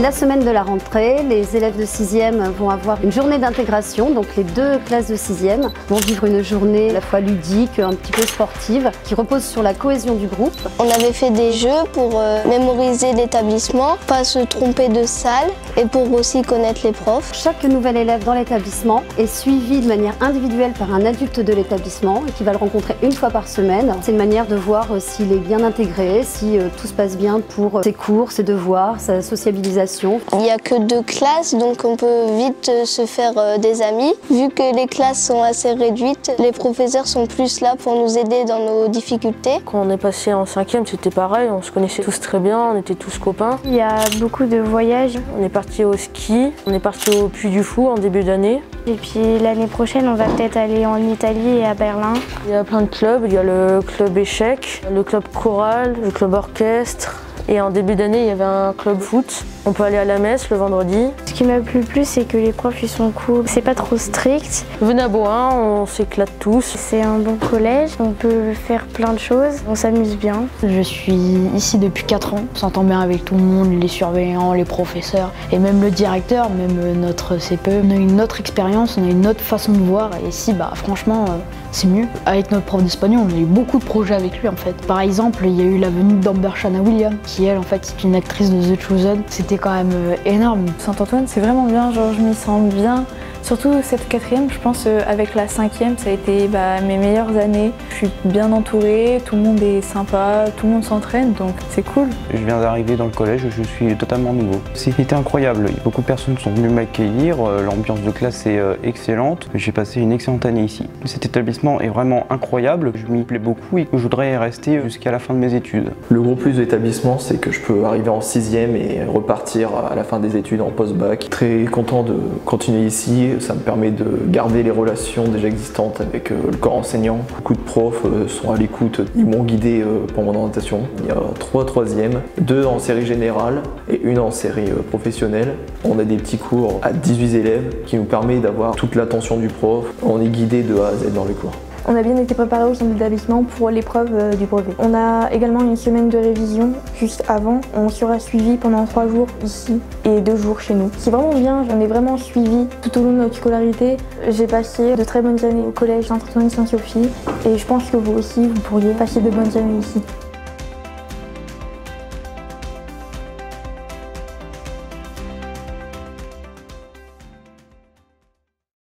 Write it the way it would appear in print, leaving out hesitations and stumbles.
La semaine de la rentrée, les élèves de 6e vont avoir une journée d'intégration, donc les deux classes de 6e vont vivre une journée à la fois ludique, un petit peu sportive, qui repose sur la cohésion du groupe. On avait fait des jeux pour mémoriser l'établissement, pas se tromper de salle et pour aussi connaître les profs. Chaque nouvel élève dans l'établissement est suivi de manière individuelle par un adulte de l'établissement qui va le rencontrer une fois par semaine. C'est une manière de voir s'il est bien intégré, si tout se passe bien pour ses cours, ses devoirs, sa sociabilisation. Il n'y a que 2 classes, donc on peut vite se faire des amis. Vu que les classes sont assez réduites, les professeurs sont plus là pour nous aider dans nos difficultés. Quand on est passé en 5e, c'était pareil, on se connaissait tous très bien, on était tous copains. Il y a beaucoup de voyages. On est parti au ski, on est parti au Puy du Fou en début d'année. Et puis l'année prochaine, on va peut-être aller en Italie et à Berlin. Il y a plein de clubs, il y a le club échec, le club choral, le club orchestre. Et en début d'année, il y avait un club foot. On peut aller à la messe le vendredi. Ce qui m'a plu le plus, c'est que les profs ils sont cool. C'est pas trop strict. Venez à Bohain, on s'éclate tous. C'est un bon collège, on peut faire plein de choses, on s'amuse bien. Je suis ici depuis 4 ans. On s'entend bien avec tout le monde, les surveillants, les professeurs et même le directeur, même notre CPE. On a une autre expérience, on a une autre façon de voir et ici, franchement, c'est mieux. Avec notre prof d'espagnol, on a eu beaucoup de projets avec lui en fait. Par exemple, il y a eu la venue d'Amber Shanna Williams, qui elle en fait est une actrice de The Chosen. C'était quand même énorme. Saint-Antoine, c'est vraiment bien, genre je m'y sens bien. Surtout cette 4e, je pense avec la 5e, ça a été mes meilleures années. Je suis bien entourée, tout le monde est sympa, tout le monde s'entraîne, donc c'est cool. Je viens d'arriver dans le collège, je suis totalement nouveau. C'était incroyable, beaucoup de personnes sont venues m'accueillir, l'ambiance de classe est excellente. J'ai passé une excellente année ici. Cet établissement est vraiment incroyable, je m'y plais beaucoup et je voudrais y rester jusqu'à la fin de mes études. Le gros plus de l'établissement, c'est que je peux arriver en 6e et repartir à la fin des études en post-bac. Très content de continuer ici. Ça me permet de garder les relations déjà existantes avec le corps enseignant. Beaucoup de profs sont à l'écoute, ils m'ont guidé pour mon orientation. Il y a 3 3e, 2 en série générale et 1 en série professionnelle. On a des petits cours à 18 élèves qui nous permet d'avoir toute l'attention du prof. On est guidé de A à Z dans les cours. On a bien été préparé au sein de l'établissement pour l'épreuve du brevet. On a également une semaine de révision juste avant. On sera suivi pendant 3 jours ici et 2 jours chez nous. C'est vraiment bien, on est vraiment suivi tout au long de notre scolarité. J'ai passé de très bonnes années au collège Saint-Antoine Sainte-Sophie et je pense que vous aussi, vous pourriez passer de bonnes années ici.